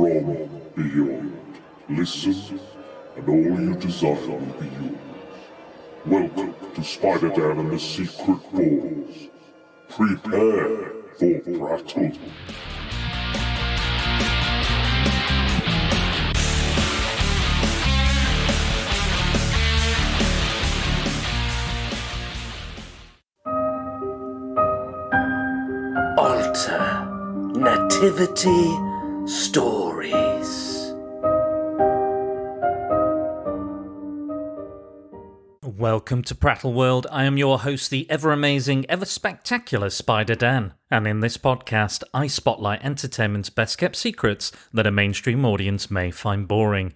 from beyond. Listen, and all you desire will be yours. Welcome to Spider-Dan and the Secret Balls. Prepare for Prattle. Nativity Stories. Welcome to Prattle World. I am your host, the ever-amazing, ever-spectacular Spider-Dan. And in this podcast, I spotlight entertainment's best-kept secrets that a mainstream audience may find boring.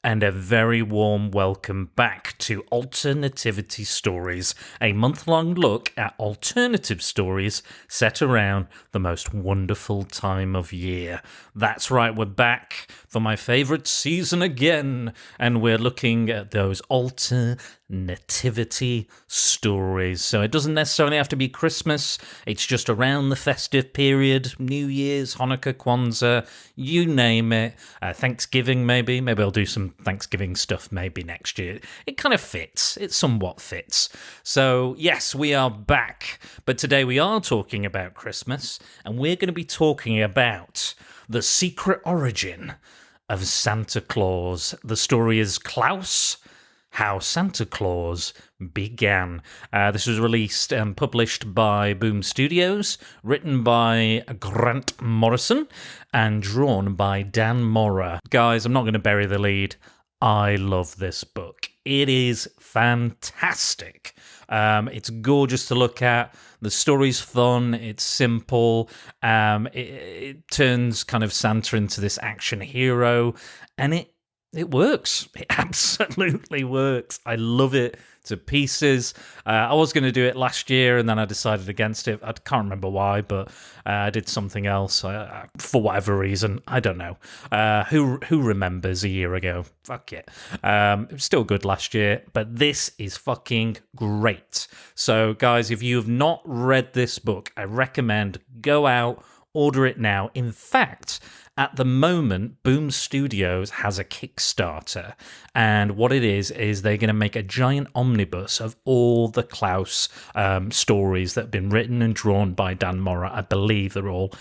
And a very warm welcome back to Alternativity Stories, a month-long look at alternative stories set around the most wonderful time of year. That's right, we're back for my favourite season again, and we're looking at those alternativity stories. So it doesn't necessarily have to be Christmas, it's just around the festive period, New Year's, Hanukkah, Kwanzaa, you name it. Thanksgiving maybe I'll do some Thanksgiving stuff maybe next year. It kind of fits, it somewhat fits. So yes, we are back, but today we are talking about Christmas, and we're going to be talking about the secret origin of Santa Claus. The story is Klaus, How Santa Claus Began. This was released and published by Boom Studios, written by Grant Morrison, and drawn by Dan Mora. Guys, I'm not going to bury the lead. I love this book. It is fantastic. It's gorgeous to look at. The story's fun. It's simple. It turns kind of Santa into this action hero, and it works. It absolutely works. I love it to pieces. I was going to do it last year, and then I decided against it. I can't remember why, but I did something else for whatever reason. I don't know. Who remembers a year ago? Fuck it. It was still good last year, but this is fucking great. So, guys, if you have not read this book, I recommend go out, order it now. In fact, at the moment, Boom Studios has a Kickstarter, and what it is they're going to make a giant omnibus of all the Klaus stories that have been written and drawn by Dan Mora. I believe they're all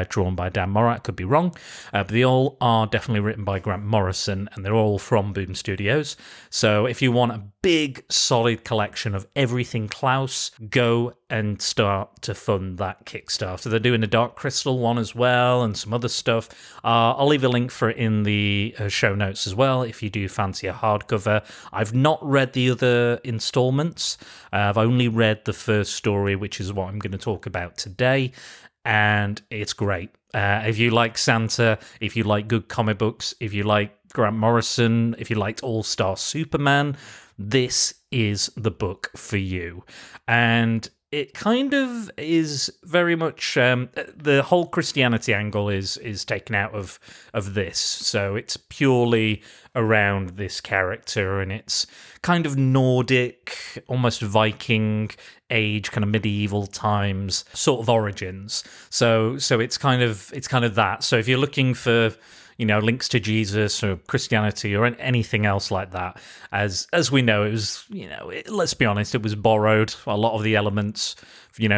drawn by Dan Mora. I could be wrong, but they all are definitely written by Grant Morrison, and they're all from Boom Studios. So if you want a big, solid collection of everything Klaus, go and start to fund that Kickstarter. They're doing a Dark Crystal one as well, and some other stuff. I'll leave a link for it in the show notes as well if you do fancy a hardcover. I've not read the other installments. I've only read the first story, which is what I'm going to talk about today, and it's great. If you like Santa, if you like good comic books, if you like Grant Morrison, if you liked All-Star Superman, this is the book for you. And it kind of is very much the whole Christianity angle is taken out of this, so it's purely around this character, and it's kind of Nordic, almost Viking age, kind of medieval times sort of origins. So it's kind of that. So if you're looking for links to Jesus or Christianity or anything else like that, as we know, it was, let's be honest, it was borrowed. A lot of the elements,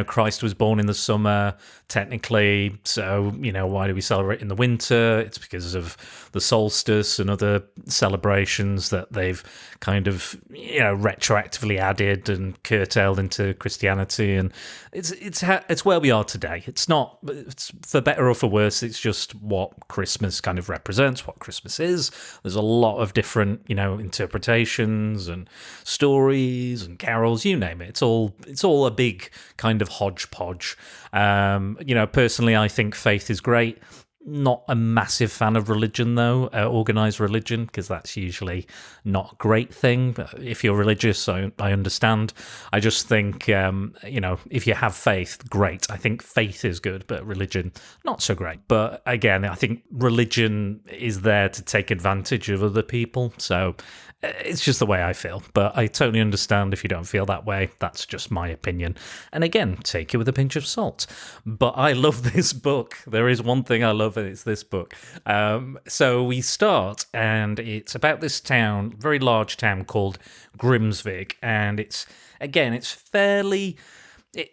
Christ was born in the summer, technically, so, why do we celebrate in the winter? It's because of the solstice and other celebrations that they've kind of, retroactively added and curtailed into Christianity, and it's where we are today. It's for better or for worse, it's just what Christmas kind of represents, what Christmas is. There's a lot of different, interpretations and stories and carols, you name it. It's all a big kind of hodgepodge. Personally, I think faith is great. Not a massive fan of religion, though, organised religion, because that's usually not a great thing. But if you're religious, I understand. I just think, if you have faith, great. I think faith is good, but religion, not so great. But again, I think religion is there to take advantage of other people. So it's just the way I feel. But I totally understand if you don't feel that way. That's just my opinion. And again, take it with a pinch of salt. But I love this book. There is one thing I love and it's this book. So we start, and it's about this town, very large town called Grimsvig, and it's fairly...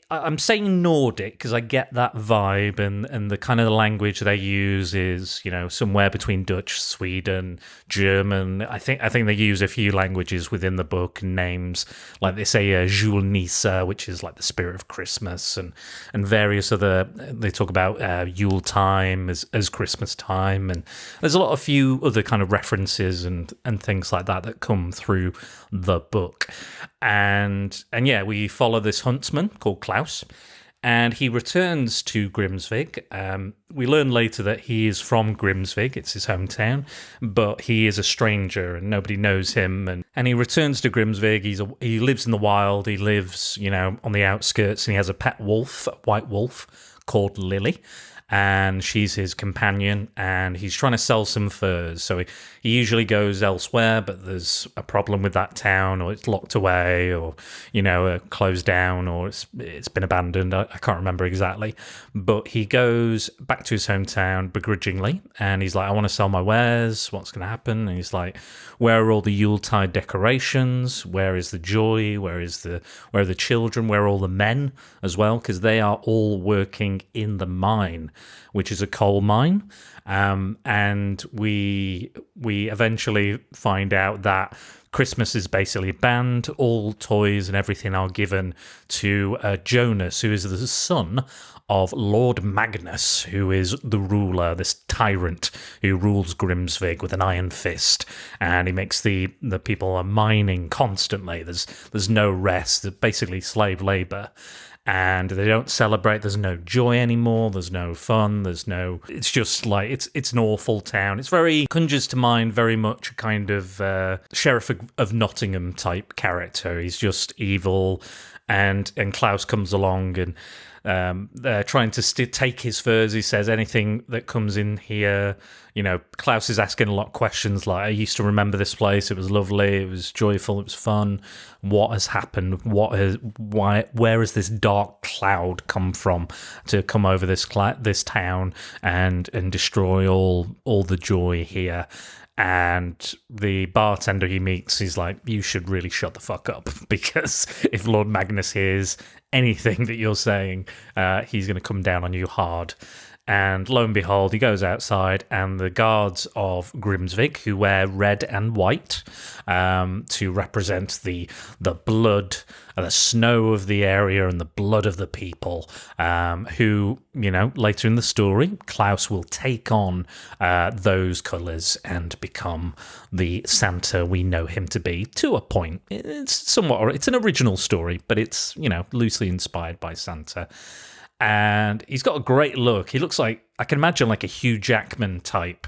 I'm saying Nordic because I get that vibe, and the kind of language they use is, somewhere between Dutch, Sweden, German. I think they use a few languages within the book, names like they say Julnisa, which is like the spirit of Christmas, and various other. They talk about Yuletide as Christmas time, and there's a few other kind of references and things like that come through the book. And yeah, we follow this huntsman called Klaus, and he returns to Grimsvig. We learn later that he is from Grimsvig, it's his hometown, but he is a stranger and nobody knows him. And he returns to Grimsvig. He lives in the wild. He lives, on the outskirts, and he has a pet wolf, a white wolf called Lily. And she's his companion, and he's trying to sell some furs. So he usually goes elsewhere, but there's a problem with that town, or it's locked away, or closed down, or it's been abandoned. I can't remember exactly, but he goes back to his hometown begrudgingly, and he's like, "I want to sell my wares. What's going to happen?" And he's like, "Where are all the Yuletide decorations? Where is the joy? Where are the children? Where are all the men as well? Because they are all working in the mine, which is a coal mine." And we eventually find out that Christmas is basically banned. All toys and everything are given to Jonas, who is the son of Lord Magnus, who is the ruler, this tyrant who rules Grimsvig with an iron fist, and he makes the people are mining constantly. There's no rest. They're basically slave labor. And they don't celebrate. There's no joy anymore. There's no fun. It's just like it's an awful town. It's very conjures to mind very much a kind of Sheriff of Nottingham type character. He's just evil, and Klaus comes along, and they're trying to take his furs. He says anything that comes in here. Klaus is asking a lot of questions like, "I used to remember this place. It was lovely. It was joyful. It was fun. What has happened? Where has this dark cloud come from to come over this town and destroy all the joy here?" And the bartender he meets, he's like, "You should really shut the fuck up, because if Lord Magnus hears anything that you're saying, he's going to come down on you hard." And lo and behold, he goes outside, and the guards of Grimsvig, who wear red and white to represent the blood, the snow of the area and the blood of the people, who, later in the story, Klaus will take on those colours and become the Santa we know him to be, to a point. It's an original story, but it's, loosely inspired by Santa. And he's got a great look. He looks like, I can imagine like a Hugh Jackman type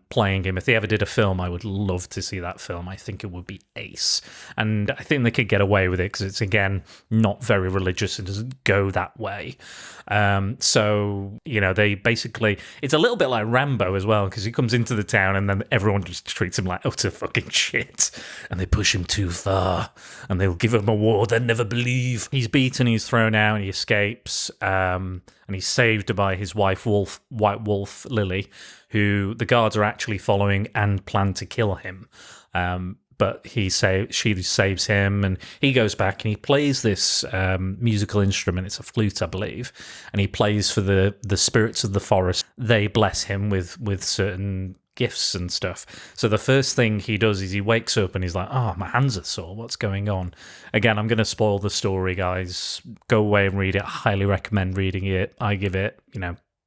playing him. If they ever did a film, I would love to see that film. I think it would be ace. And I think they could get away with it because it's, again, not very religious. It doesn't go that way. So, they basically... It's a little bit like Rambo as well, because he comes into the town and then everyone just treats him like utter fucking shit. And they push him too far. And they'll give him a war they'll never believe. He's beaten, he's thrown out, and he escapes. And he's saved by his wife, White Wolf Lily, who the guards are actually following and plan to kill him. But she saves him, and he goes back and he plays this musical instrument. It's a flute, I believe, and he plays for the spirits of the forest. They bless him with certain gifts and stuff. So the first thing he does is he wakes up and he's like, "Oh, my hands are sore. What's going on?" Again, I'm going to spoil the story, guys. Go away and read it. I highly recommend reading it. I give it,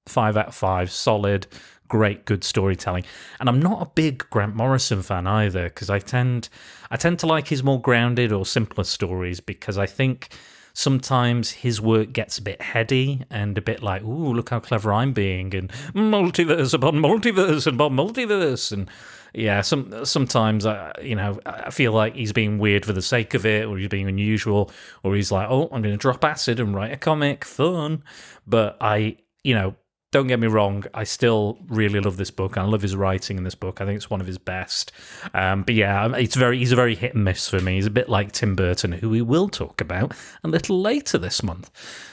5 out of 5. Solid. Great, good storytelling. And I'm not a big Grant Morrison fan either, because I tend to like his more grounded or simpler stories, because I think sometimes his work gets a bit heady and a bit like, "Ooh, look how clever I'm being," and multiverse upon multiverse upon multiverse. And yeah, sometimes I feel like he's being weird for the sake of it, or he's being unusual, or he's like, "Oh, I'm going to drop acid and write a comic, fun." But don't get me wrong, I still really love this book, and I love his writing in this book. I think it's one of his best. But yeah, he's a very hit and miss for me. He's a bit like Tim Burton, who we will talk about a little later this month.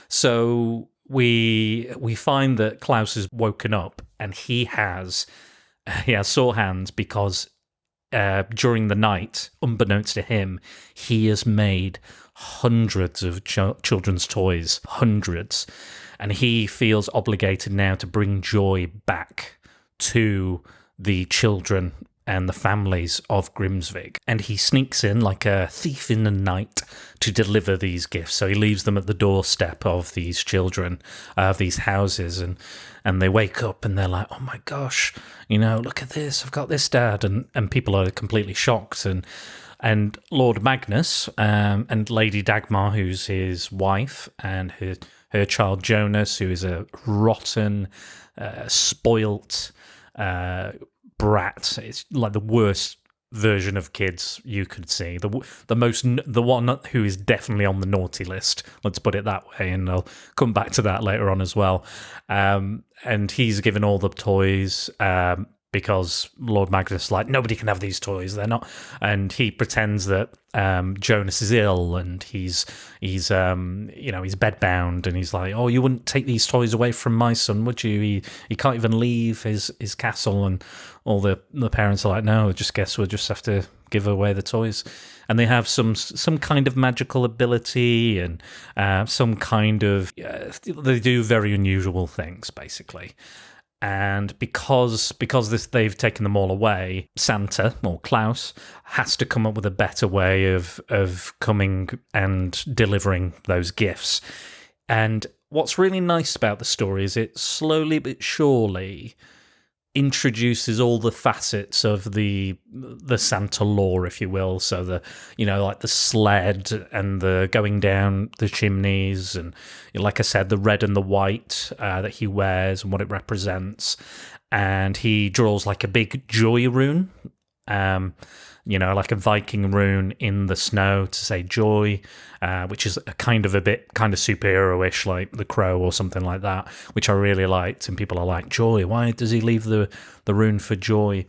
So we find that Klaus has woken up and he has sore hands because during the night, unbeknownst to him, he has made hundreds of children's toys, hundreds, and he feels obligated now to bring joy back to the children and the families of Grimsvig. And he sneaks in like a thief in the night to deliver these gifts. So he leaves them at the doorstep of these children, of these houses, and they wake up and they're like, oh my gosh, look at this, I've got this, Dad. And people are completely shocked. And Lord Magnus and Lady Dagmar, who's his wife, and her child Jonas, who is a rotten, spoilt brat. It's like the worst version of kids you could see. The one who is definitely on the naughty list. Let's put it that way, and I'll come back to that later on as well. And he's given all the toys because Lord Magnus is like, nobody can have these toys. They're not. And he pretends that Jonas is ill and he's bedbound, and he's like, oh, you wouldn't take these toys away from my son, would you? He can't even leave his castle. And all the parents are like, no, just guess we'll just have to give away the toys. And they have some kind of magical ability and some kind of they do very unusual things, basically. And because they've taken them all away, Santa, or Klaus, has to come up with a better way of coming and delivering those gifts. And what's really nice about the story is it slowly but surely introduces all the facets of the Santa lore, if you will. So like the sled and the going down the chimneys, and like I said, the red and the white that he wears and what it represents. And he draws like a big joy rune, like a Viking rune in the snow to say joy, which is a kind of superhero-ish, like the Crow or something like that, which I really liked. And people are like, joy, why does he leave the rune for joy?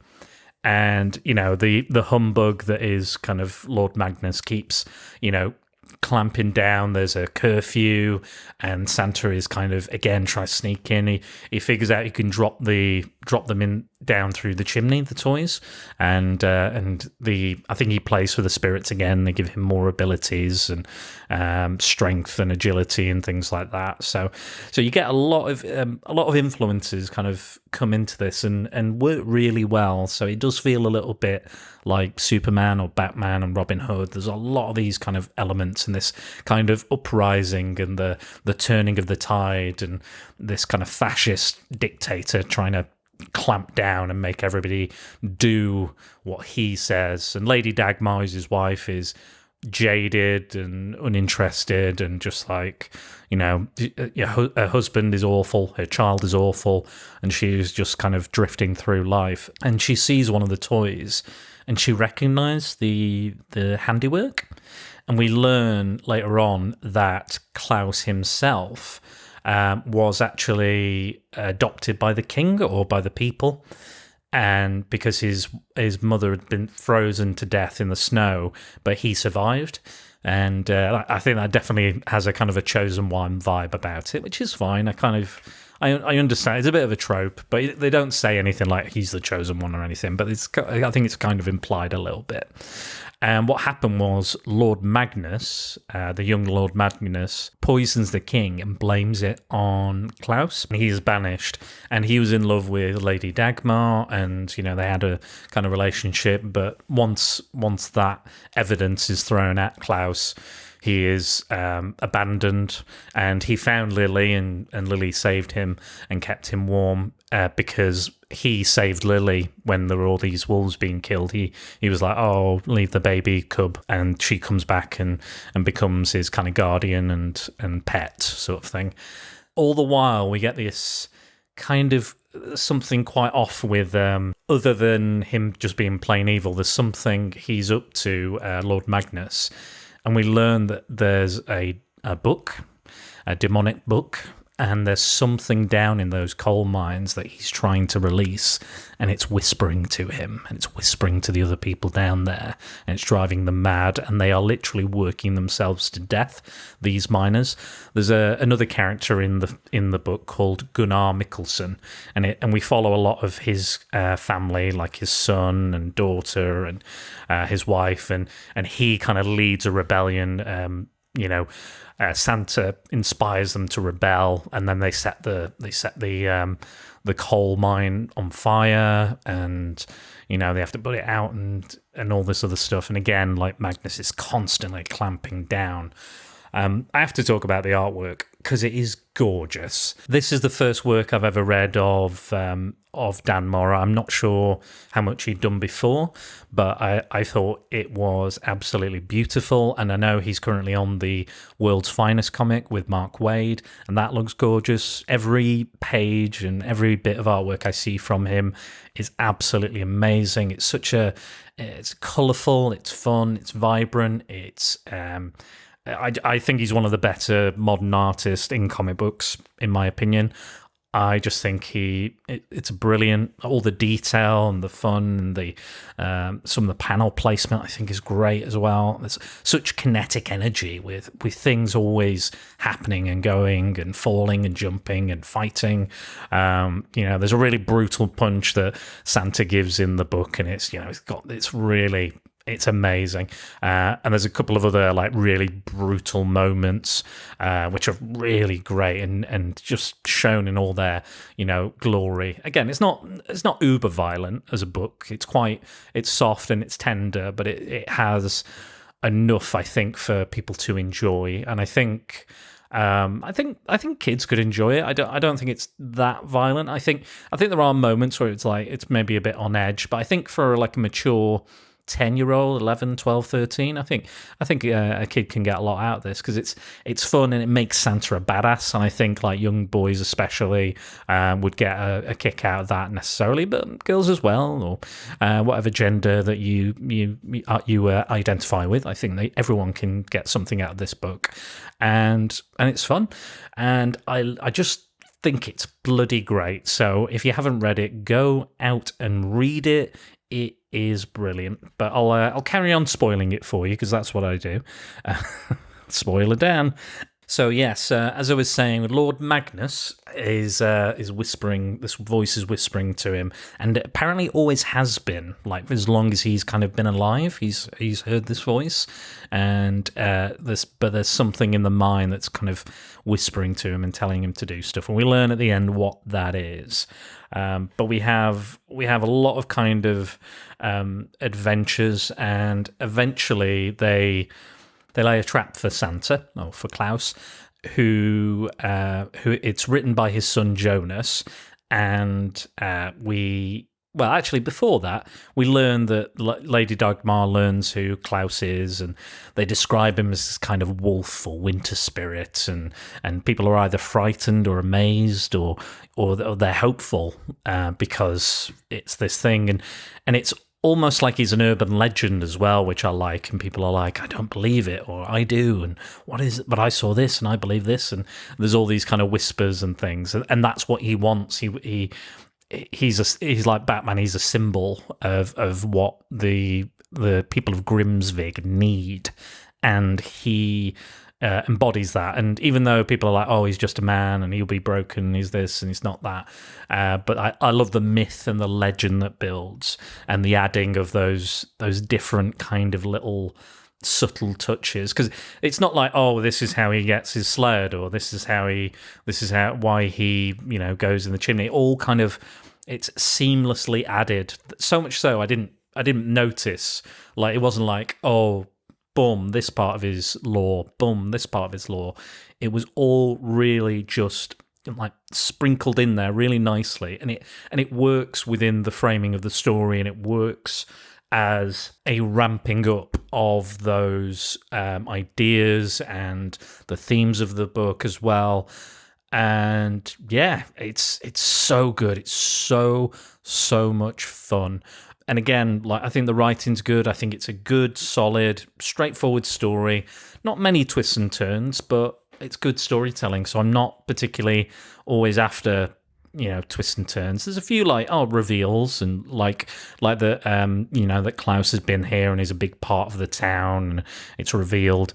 And, the humbug that is kind of Lord Magnus keeps, clamping down. There's a curfew, and Santa is kind of, again, trying to sneak in. He figures out he can drop them in down through the chimney, the toys, and I think he plays for the spirits again. They give him more abilities and strength and agility and things like that. So you get a lot of influences kind of come into this and work really well. So it does feel a little bit like Superman or Batman and Robin Hood. There's a lot of these kind of elements in this kind of uprising and the turning of the tide, and this kind of fascist dictator trying to clamp down and make everybody do what he says. And Lady Dagmar, who's his wife, is jaded and uninterested and just like, her husband is awful, her child is awful, and she's just kind of drifting through life. And she sees one of the toys and she recognized the handiwork. And we learn later on that Klaus himself was actually adopted by the king or by the people, and because his mother had been frozen to death in the snow, but he survived. And I think that definitely has a kind of a chosen one vibe about it, which is fine. I understand it's a bit of a trope, but they don't say anything like he's the chosen one or anything. But I think it's kind of implied a little bit. And what happened was Lord Magnus, the young Lord Magnus, poisons the king and blames it on Klaus. He is banished, and he was in love with Lady Dagmar, and they had a kind of relationship. But once that evidence is thrown at Klaus, he is abandoned, and he found Lily, and Lily saved him and kept him warm because he saved Lily when there were all these wolves being killed. He was like, oh, leave the baby cub, and she comes back and becomes his kind of guardian and pet sort of thing. All the while, we get this kind of something quite off with, other than him just being plain evil, there's something he's up to, Lord Magnus. And we learn that there's a book, a demonic book, and there's something down in those coal mines that he's trying to release, and it's whispering to him, and it's whispering to the other people down there, and it's driving them mad, and they are literally working themselves to death, these miners. There's another character in the book called Gunnar Mikkelsen, and we follow a lot of his family, like his son and daughter and his wife, and he kind of leads a rebellion. Santa inspires them to rebel, and then they set the coal mine on fire, and they have to put it out and all this other stuff. And again, like, Magnus is constantly clamping down. I have to talk about the artwork because it is gorgeous. This is the first work I've ever read of Dan Mora. I'm not sure how much he'd done before, but I thought it was absolutely beautiful. And I know he's currently on the World's Finest comic with Mark Waid, and that looks gorgeous. Every page and every bit of artwork I see from him is absolutely amazing. It's colourful, it's fun, it's vibrant, I think he's one of the better modern artists in comic books, in my opinion. I just think it's brilliant. All the detail and the fun and some of the panel placement I think is great as well. There's such kinetic energy with things always happening and going and falling and jumping and fighting. There's a really brutal punch that Santa gives in the book, and it's amazing. And there's a couple of other like really brutal moments which are really great and just shown in all their glory. Again, it's not uber violent as a book. It's soft and it's tender, but it has enough, I think, for people to enjoy. And I think kids could enjoy it. I don't think it's that violent. I think there are moments where it's maybe a bit on edge, but I think for like a mature 10-year-old, 11, 12, 13, I think a kid can get a lot out of this because it's fun and it makes Santa a badass, and I think like young boys especially would get a kick out of that necessarily, but girls as well, or whatever gender that you identify with. I think everyone can get something out of this book, and it's fun, and I just think it's bloody great. So if you haven't read it, go out and read it. It is brilliant, but I'll carry on spoiling it for you because that's what I do. Spoiler Dan. So yes, as I was saying, Lord Magnus is whispering. This voice is whispering to him, and it apparently always has been. Like as long as he's kind of been alive, he's heard this voice, and there's something in the mind that's kind of whispering to him and telling him to do stuff. And we learn at the end what that is. But we have a lot of kind of adventures, and eventually they lay a trap for Santa, or for Klaus, who it's written by his son Jonas, and before that, we learn that Lady Dagmar learns who Klaus is, and they describe him as this kind of wolf or winter spirit, and people are either frightened or amazed or they're hopeful because it's this thing, and it's almost like he's an urban legend as well, which I like, and people are like, I don't believe it, or I do, and what is it? But I saw this, and I believe this, and there's all these kind of whispers and things, and that's what he wants. He's like Batman. He's a symbol of what the people of Grimsvig need, and he embodies that. And even though people are like, oh, he's just a man and he'll be broken, he's this and he's not that, but I love the myth and the legend that builds, and the adding of those different kind of little subtle touches, because it's not like, oh, this is how he gets his sled, or this is why he goes in the chimney. All kind of, it's seamlessly added, so much so I didn't notice. Like, it wasn't like, oh, boom, this part of his lore, boom, this part of his lore. It was all really just like sprinkled in there really nicely, and it works within the framing of the story, and it works as a ramping up of those ideas and the themes of the book as well. And yeah, it's so good. It's so much fun. And again, like, I think the writing's good. I think it's a good, solid, straightforward story. Not many twists and turns, but it's good storytelling. So I'm not particularly always after twists and turns. There's a few reveals, and like that that Klaus has been here and is a big part of the town, and it's revealed.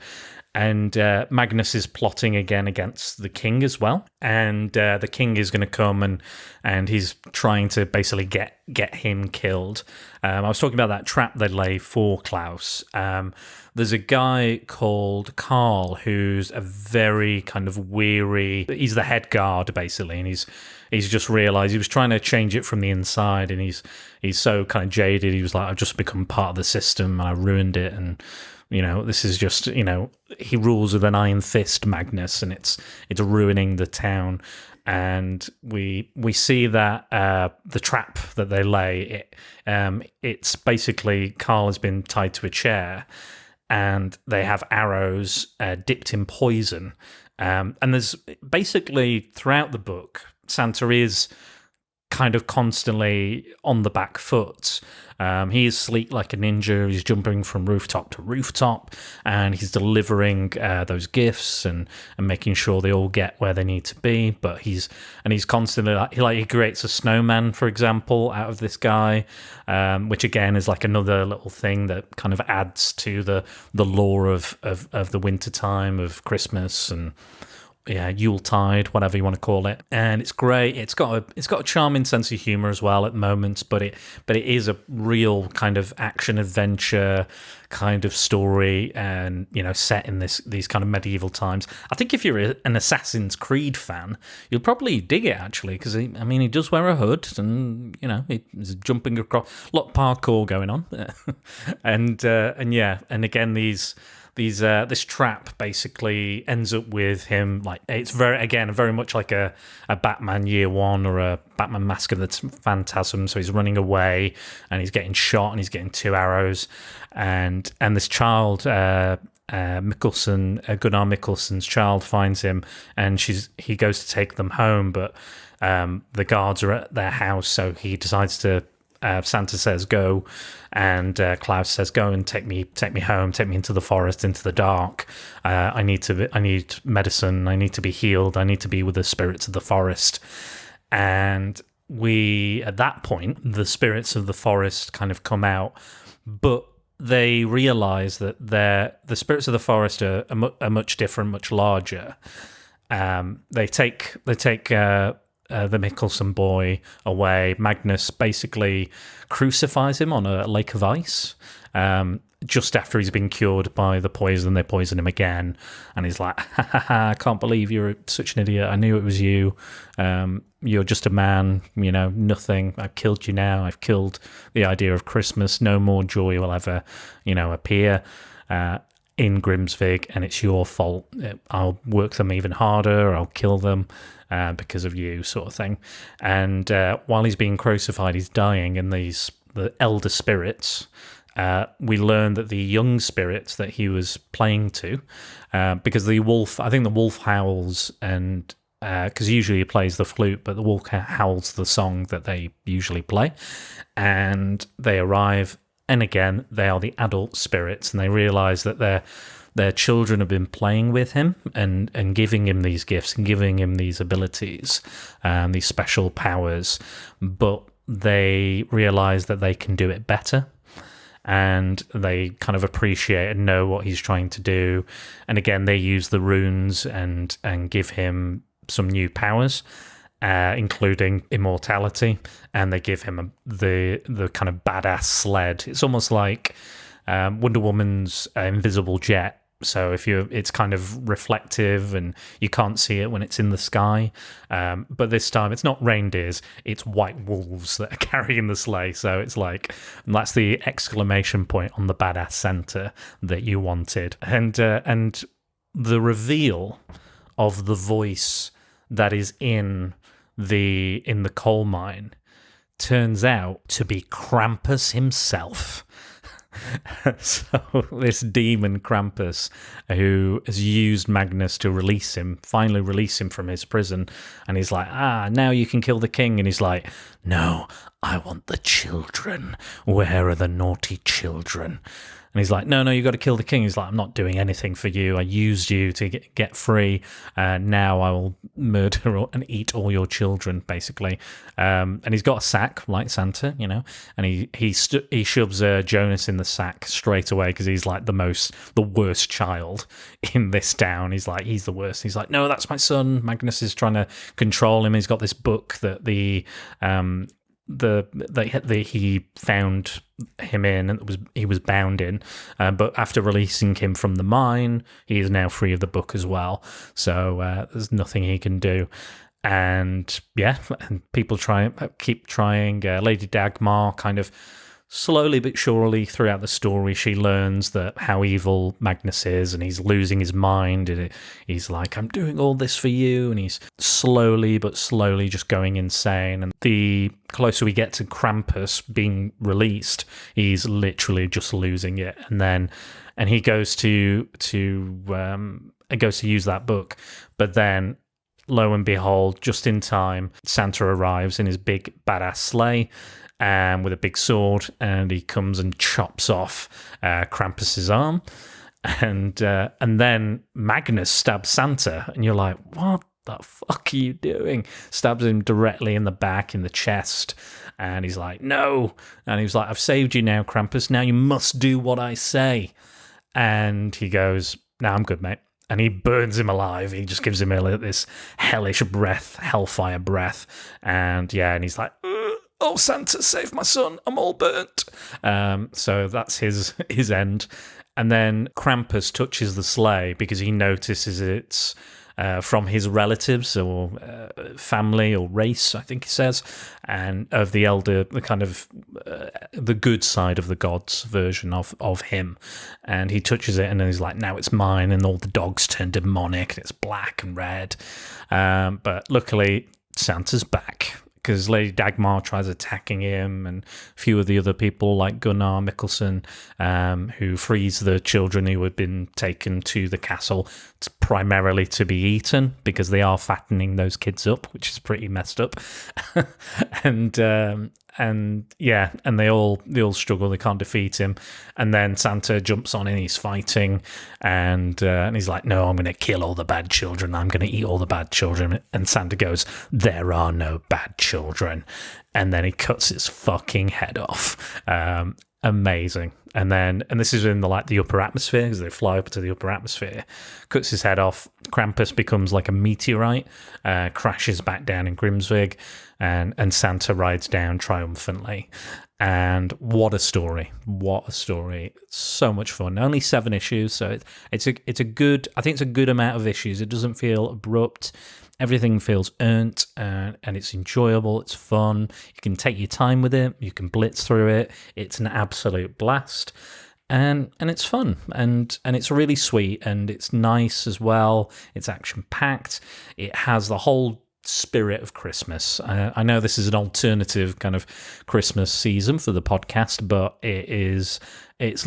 And Magnus is plotting again against the king as well. And the king is going to come and he's trying to basically get him killed. I was talking about that trap they lay for Klaus. There's a guy called Carl who's a very kind of weary... He's the head guard, basically, and he's just realised he was trying to change it from the inside, and he's so kind of jaded. He was like, I've just become part of the system and I ruined it, and... this is just, he rules with an iron fist, Magnus, and it's ruining the town. And we see that the trap that they lay, it's basically Carl has been tied to a chair, and they have arrows dipped in poison. And there's basically throughout the book, Santa is kind of constantly on the back foot. He is sleek like a ninja. He's jumping from rooftop to rooftop, and he's delivering those gifts and making sure they all get where they need to be. But he's constantly he creates a snowman, for example, out of this guy, which again is like another little thing that kind of adds to the lore of the winter time, of Christmas and Yuletide, whatever you want to call it. And it's great. It's got a charming sense of humor as well at moments, but it is a real kind of action adventure kind of story, and set in these kind of medieval times. I think if you're an Assassin's Creed fan, you'll probably dig it, actually, because he does wear a hood, and he's jumping across, a lot of parkour going on. and again this trap basically ends up with him, like, it's very much like a Batman Year One or a Batman Mask of the Phantasm. So he's running away and he's getting shot and he's getting 2 arrows, and this child, Gunnar Mikkelsen's child, finds him, and he goes to take them home, but the guards are at their house, so he decides to. Santa says go, and Klaus says go and take me home, take me into the forest, into the dark. I need medicine. I need to be healed. I need to be with the spirits of the forest. And at that point, the spirits of the forest kind of come out, but they realize that the spirits of the forest are much different, much larger. They take the Mikkelsen boy away. Magnus basically crucifies him on a lake of ice just after he's been cured by the poison. They poison him again, and he's like, I can't believe you're such an idiot. I knew it was you. You're just a man, nothing. I've killed you now. I've killed the idea of Christmas. No more joy will ever, appear in Grimsvig, and it's your fault. I'll work them even harder, or I'll kill them because of you, sort of thing. And while he's being crucified, he's dying, and the elder spirits, we learn that the young spirits that he was playing to, because the wolf howls, and because usually he plays the flute, but the wolf howls the song that they usually play, and they arrive. And again, they are the adult spirits, and they realise that their children have been playing with him and giving him these gifts and giving him these abilities, these special powers, but they realise that they can do it better, and they kind of appreciate and know what he's trying to do. And again, they use the runes and give him some new powers, including immortality, and they give him the kind of badass sled. It's almost like Wonder Woman's invisible jet. So it's kind of reflective and you can't see it when it's in the sky. But this time it's not reindeers, it's white wolves that are carrying the sleigh. So it's like, that's the exclamation point on the badass Santa that you wanted. And the reveal of the voice that is in the coal mine turns out to be Krampus himself. So this demon Krampus, who has used Magnus to finally release him from his prison, and he's like, now you can kill the king. And he's like, no, I want the children. Where are the naughty children? And he's like, no, you got to kill the king. He's like, I'm not doing anything for you. I used you to get free. Now I will murder and eat all your children, basically. And he's got a sack like Santa, and he shoves Jonas in the sack straight away because he's like the worst child in this town. He's the worst. He's like, no, that's my son. Magnus is trying to control him. He's got this book that he found him in, and he was bound in, but after releasing him from the mine, he is now free of the book as well. So there's nothing he can do. And people keep trying. Lady Dagmar kind of slowly but surely throughout the story, she learns that how evil Magnus is, and he's losing his mind. And he's like, I'm doing all this for you, and he's slowly just going insane. And the closer we get to Krampus being released, he's literally just losing it. And he goes to use that book, but then lo and behold, just in time, Santa arrives in his big badass sleigh, with a big sword, and he comes and chops off Krampus's arm, and then Magnus stabs Santa, and you're like, what the fuck are you doing? Stabs him directly in the back, in the chest, and he's like, no, and he was like, I've saved you now, Krampus, now you must do what I say. And he goes, no, I'm good, mate. And he burns him alive. He just gives him this hellish breath, hellfire breath, and he's like, oh, Santa, save my son, I'm all burnt. So that's his end. And then Krampus touches the sleigh because he notices it's from his relatives or family or race, I think he says, and of the elder, the kind of the good side of the gods version of him. And he touches it, and then he's like, now it's mine, and all the dogs turn demonic, and it's black and red. But luckily, Santa's back, because Lady Dagmar tries attacking him, and a few of the other people like Gunnar Mikkelsen, who frees the children who had been taken to the castle primarily to be eaten, because they are fattening those kids up, which is pretty messed up. and they all struggle. They can't defeat him, and then Santa jumps on and he's fighting, and he's like, no, I'm going to kill all the bad children, I'm going to eat all the bad children. And Santa goes, there are no bad children, and then he cuts his fucking head off. Amazing. And this is in the upper atmosphere, because they fly up to the upper atmosphere. Cuts his head off. Krampus becomes like a meteorite, crashes back down in Grimsvig, and Santa rides down triumphantly. And what a story! What a story! It's so much fun. Only 7 issues, so it's a good. I think it's a good amount of issues. It doesn't feel abrupt. Everything feels earned, and it's enjoyable. It's fun. You can take your time with it. You can blitz through it. It's an absolute blast, and it's fun, and it's really sweet, and it's nice as well. It's action packed. It has the whole spirit of Christmas. I know this is an alternative kind of Christmas season for the podcast, but it's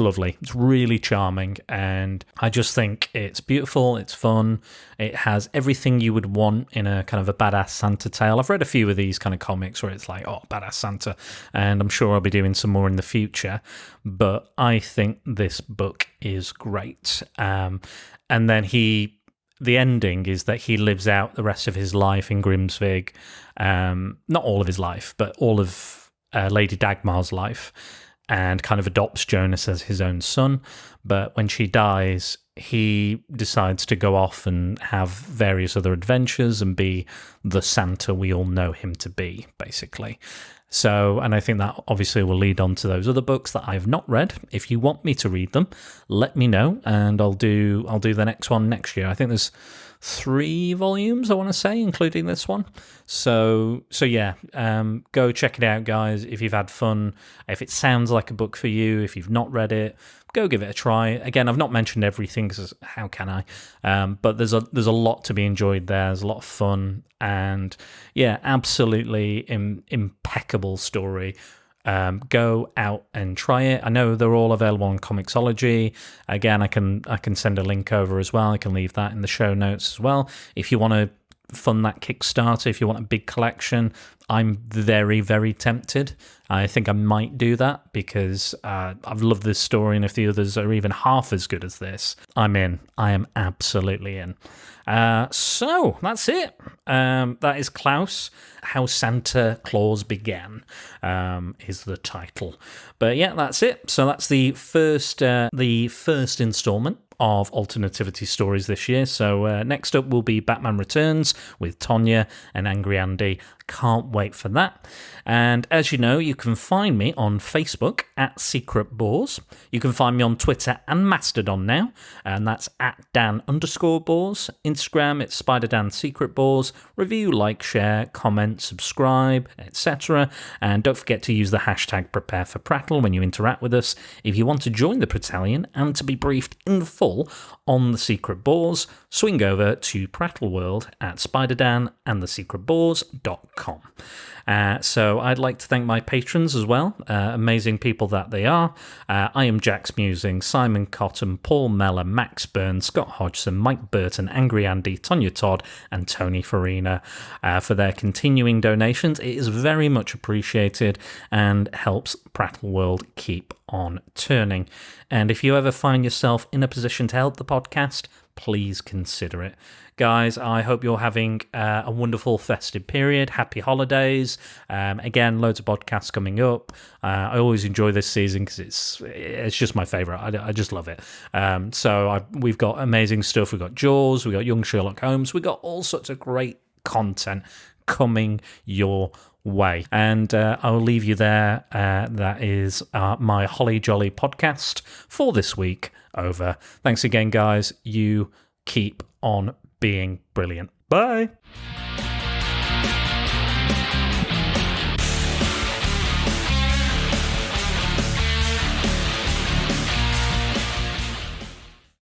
lovely. It's really charming, and I just think it's beautiful. It's fun. It has everything you would want in a kind of a badass Santa tale. I've read a few of these kind of comics where it's like, oh, badass Santa, and I'm sure I'll be doing some more in the future, but I think this book is great. And then the ending is that he lives out the rest of his life in Grimsvig. Not all of his life, but all of Lady Dagmar's life, and kind of adopts Jonas as his own son. But when she dies, he decides to go off and have various other adventures and be the Santa we all know him to be, basically. So, and I think that obviously will lead on to those other books that I have not read. If you want me to read them, let me know, and I'll do the next one next year. I think there's 3 volumes, I want to say, including this one. So yeah, go check it out, guys. If you've had fun, if it sounds like a book for you, if you've not read it, go give it a try. Again, I've not mentioned everything, because how can I? But there's a lot to be enjoyed there. There's a lot of fun, and yeah, absolutely impeccable story. Go out and try it. I know they're all available on Comixology. Again, I can send a link over as well. I can leave that in the show notes as well. If you want to fund that Kickstarter, if you want a big collection, I'm very, very tempted. I think I might do that because I've loved this story, and if the others are even half as good as this, I'm in. I am absolutely in. So that's it. That is Klaus, How Santa Claus Began, is the title. But yeah, that's it. So that's the first installment of Alternativity Stories this year. So next up will be Batman Returns with Tonya and Angry Andy. Can't wait for that. And as you know, you can find me on Facebook at Secret Boars. You can find me on Twitter and Mastodon now, and that's at Dan_Boars. Instagram, it's SpiderDan Secret Boars. Review, like, share, comment, subscribe, etc. And don't forget to use the hashtag #PrepareForPrattle when you interact with us. If you want to join the Prattalion and to be briefed in full on the Secret Boars, swing over to Prattle World at SpiderDan&theSecretBoars.com. So I'd like to thank my patrons as well, amazing people that they are. I am Jax Musing, Simon Cotton, Paul Meller, Max Byrne, Scott Hodgson, Mike Burton, Angry Andy, Tonya Todd, and Tony Farina for their continuing donations. It is very much appreciated and helps Prattle World keep on turning. And if you ever find yourself in a position to help the podcast, please consider it. Guys, I hope you're having a wonderful festive period. Happy holidays. Again, loads of podcasts coming up. I always enjoy this season because it's just my favourite. I just love it. We've got amazing stuff. We've got Jaws. We've got Young Sherlock Holmes. We've got all sorts of great content coming your way. And I'll leave you there. That is my Holly Jolly podcast for this week over. Thanks again, guys. You keep on being brilliant. Bye.